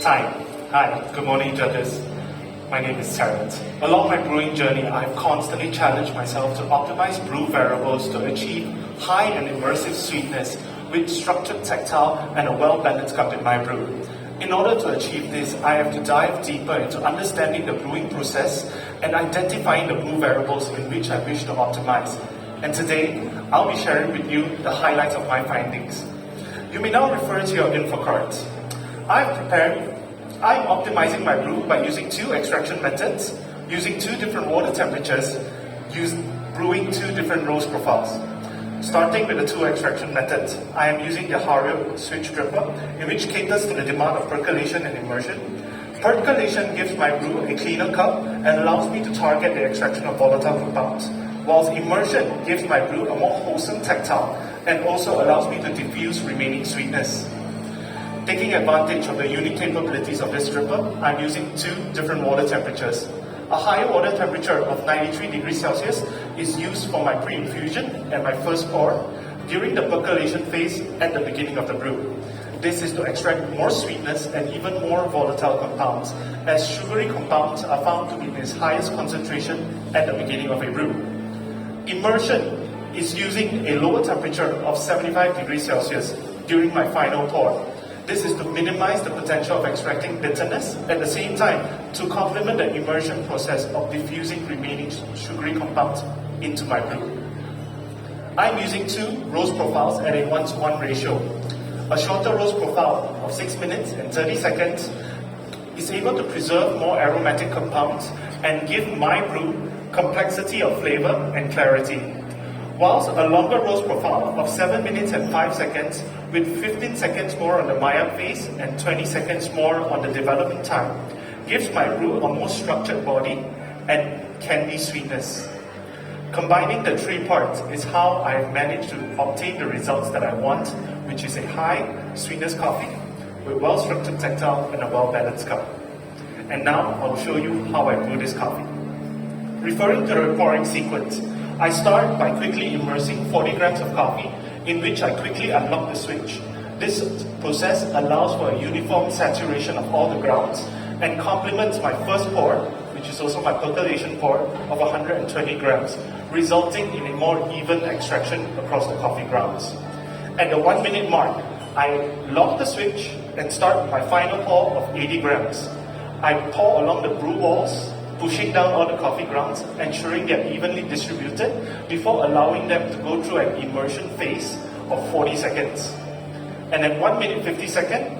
Hi, good morning judges. My name is Terence. Along my brewing journey, I've constantly challenged myself to optimize brew variables to achieve high and immersive sweetness with structured tactile and a well-balanced cup in my brew. In order to achieve this, I have to dive deeper into understanding the brewing process and identifying the brew variables in which I wish to optimize. And today, I'll be sharing with you the highlights of my findings. You may now refer to your info cards. I'm optimizing my brew by using two extraction methods, using two different water temperatures, brewing two different roast profiles. Starting with the two extraction methods, I am using the Hario switch dripper, in which caters to the demand of percolation and immersion. Percolation gives my brew a cleaner cup and allows me to target the extraction of volatile compounds, whilst immersion gives my brew a more wholesome tactile and also allows me to diffuse remaining sweetness. Taking advantage of the unique capabilities of this dripper, I'm using two different water temperatures. A higher water temperature of 93 degrees Celsius is used for my pre-infusion and my first pour during the percolation phase at the beginning of the brew. This is to extract more sweetness and even more volatile compounds, as sugary compounds are found to be in its highest concentration at the beginning of a brew. Immersion is using a lower temperature of 75 degrees Celsius during my final pour. This is to minimize the potential of extracting bitterness, at the same time to complement the immersion process of diffusing remaining sugary compounds into my brew. I'm using two roast profiles at a 1:1 ratio. A shorter roast profile of 6 minutes and 30 seconds is able to preserve more aromatic compounds and give my brew complexity of flavor and clarity, whilst a longer roast profile of 7 minutes and 5 seconds with 15 seconds more on the Maillard phase and 20 seconds more on the development time gives my brew a more structured body and candy sweetness. Combining the three parts is how I have managed to obtain the results that I want, which is a high sweetness coffee with well-structured tactile and a well-balanced cup. And now I'll show you how I brew this coffee. Referring to the pouring sequence, I start by quickly immersing 40 grams of coffee, in which I quickly unlock the switch. This process allows for a uniform saturation of all the grounds and complements my first pour, which is also my percolation pour, of 120 grams, resulting in a more even extraction across the coffee grounds. At the 1 minute mark, I lock the switch and start my final pour of 80 grams. I pour along the brew walls, pushing down all the coffee grounds, ensuring they're evenly distributed before allowing them to go through an immersion phase of 40 seconds. And at 1 minute 50 seconds,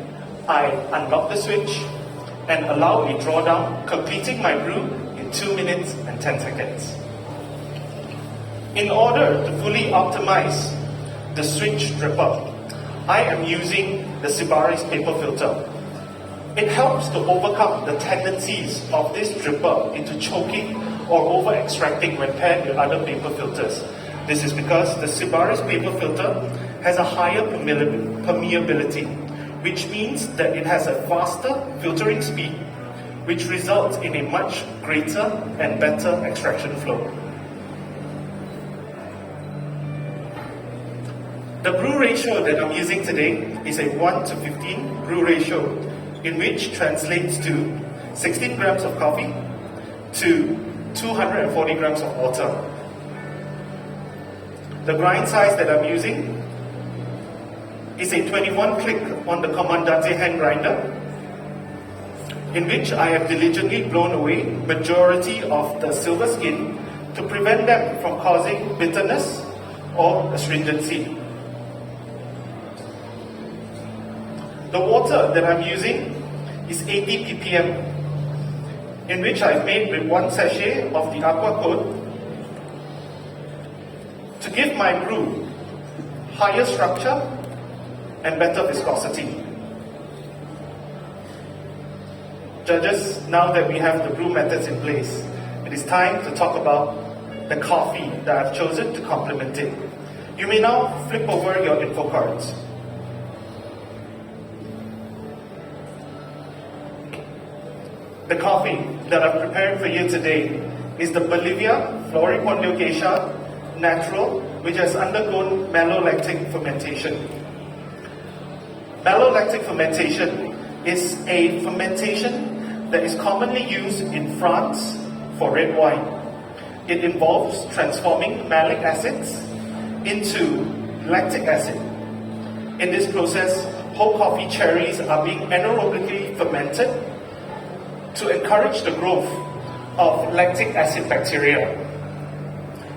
I unlock the switch and allow a drawdown, completing my brew in 2 minutes and 10 seconds. In order to fully optimize the switch dripper, I am using the Sibari's paper filter. It helps to overcome the tendencies of this dripper into choking or over-extracting when paired with other paper filters. This is because the Sibari's paper filter has a higher permeability, which means that it has a faster filtering speed, which results in a much greater and better extraction flow. The brew ratio that I'm using today is a 1:15 brew ratio, in which translates to 16 grams of coffee to 240 grams of water. The grind size that I'm using is a 21 click on the Comandante hand grinder, in which I have diligently blown away majority of the silver skin to prevent them from causing bitterness or astringency. The water that I'm using is 80 ppm, in which I've made with 1 sachet of the aqua code to give my brew higher structure and better viscosity. Judges, now that we have the brew methods in place, it is time to talk about the coffee that I've chosen to complement it. You may now flip over your info cards. The coffee that I've prepared for you today is the Bolivia Floripondiocassia Natural, which has undergone malolactic fermentation. Malolactic fermentation is a fermentation that is commonly used in France for red wine. It involves transforming malic acids into lactic acid. In this process, whole coffee cherries are being anaerobically fermented to encourage the growth of lactic acid bacteria.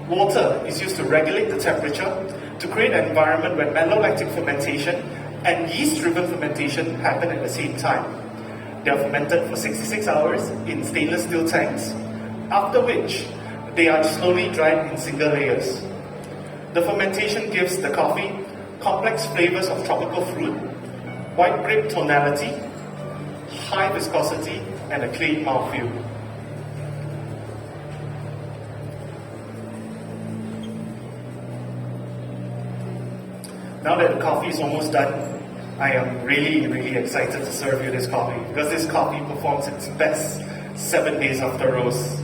Water is used to regulate the temperature to create an environment where malolactic fermentation and yeast-driven fermentation happen at the same time. They are fermented for 66 hours in stainless steel tanks, after which they are slowly dried in single layers. The fermentation gives the coffee complex flavors of tropical fruit, white grape tonality, high viscosity, and a clean mouthfeel. Now that the coffee is almost done, I am really excited to serve you this coffee, because this coffee performs its best 7 days after roast.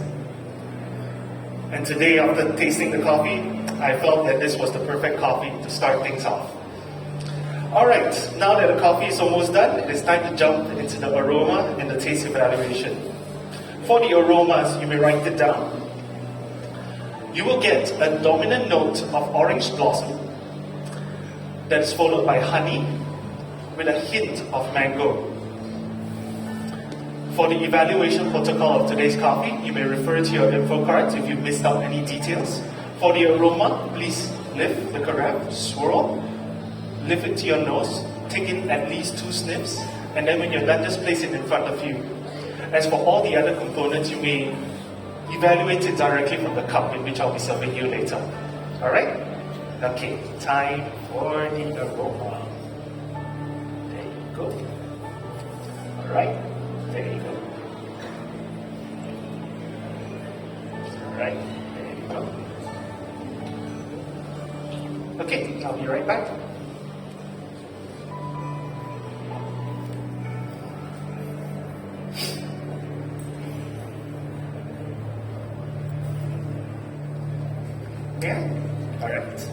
And today, after tasting the coffee, I felt that this was the perfect coffee to start things off. Alright, now that the coffee is almost done, it is time to jump into the aroma and the taste evaluation. For the aromas, you may write it down. You will get a dominant note of orange blossom that is followed by honey with a hint of mango. For the evaluation protocol of today's coffee, you may refer to your info cards if you missed out any details. For the aroma, please lift the carafe, swirl, lift it to your nose, take in at least 2 sniffs, and then when you're done, just place it in front of you. As for all the other components, you may evaluate it directly from the cup in which I'll be serving you later. Alright? Okay, time for the aroma. There you go. Alright, there you go. Alright, there you go. Okay, I'll be right back. Yeah? Alright.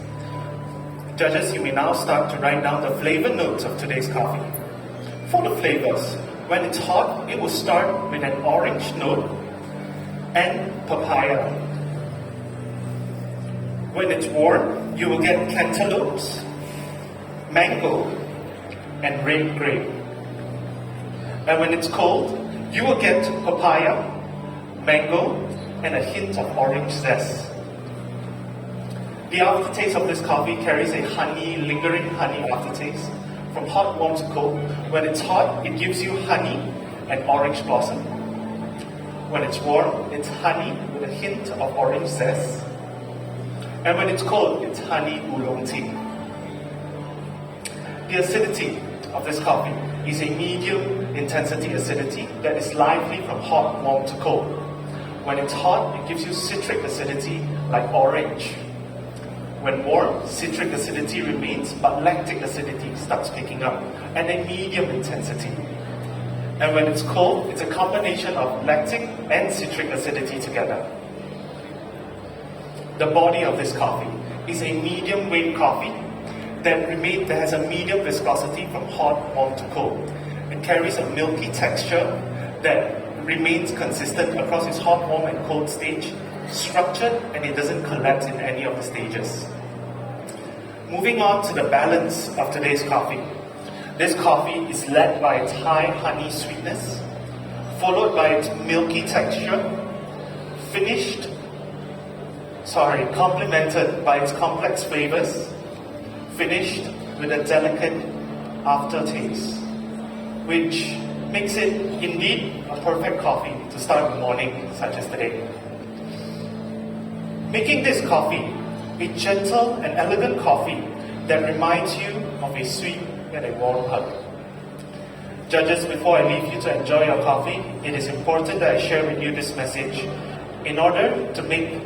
Judges, you may now start to write down the flavor notes of today's coffee. For the flavors, when it's hot, it will start with an orange note and papaya. When it's warm, you will get cantaloupes, mango, and red grape. And when it's cold, you will get papaya, mango, and a hint of orange zest. The aftertaste of this coffee carries a lingering honey aftertaste from hot, warm to cold. When it's hot, it gives you honey and orange blossom. When it's warm, it's honey with a hint of orange zest. And when it's cold, it's honey oolong tea. The acidity of this coffee is a medium intensity acidity that is lively from hot, warm to cold. When it's hot, it gives you citric acidity like orange. When warm, citric acidity remains, but lactic acidity starts picking up, and a medium intensity. And when it's cold, it's a combination of lactic and citric acidity together. The body of this coffee is a medium weight coffee that has a medium viscosity from hot, warm to cold. It carries a milky texture that remains consistent across its hot, warm, and cold stage, structured, and it doesn't collapse in any of the stages. Moving on to the balance of today's coffee. This coffee is led by its high honey sweetness, followed by its milky texture, complemented by its complex flavors, finished with a delicate aftertaste, which makes it indeed a perfect coffee to start the morning such as today. Making this coffee a gentle and elegant coffee that reminds you of a sweet and a warm hug. Judges, before I leave you to enjoy your coffee, it is important that I share with you this message. In order to make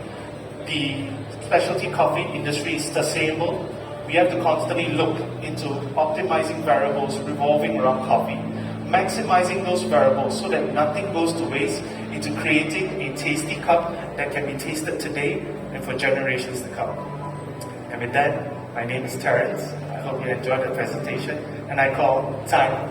the specialty coffee industry sustainable, we have to constantly look into optimizing variables revolving around coffee, maximizing those variables so that nothing goes to waste, into creating a tasty cup that can be tasted today and for generations to come. And with that, my name is Terence. I hope you enjoyed the presentation, and I call time.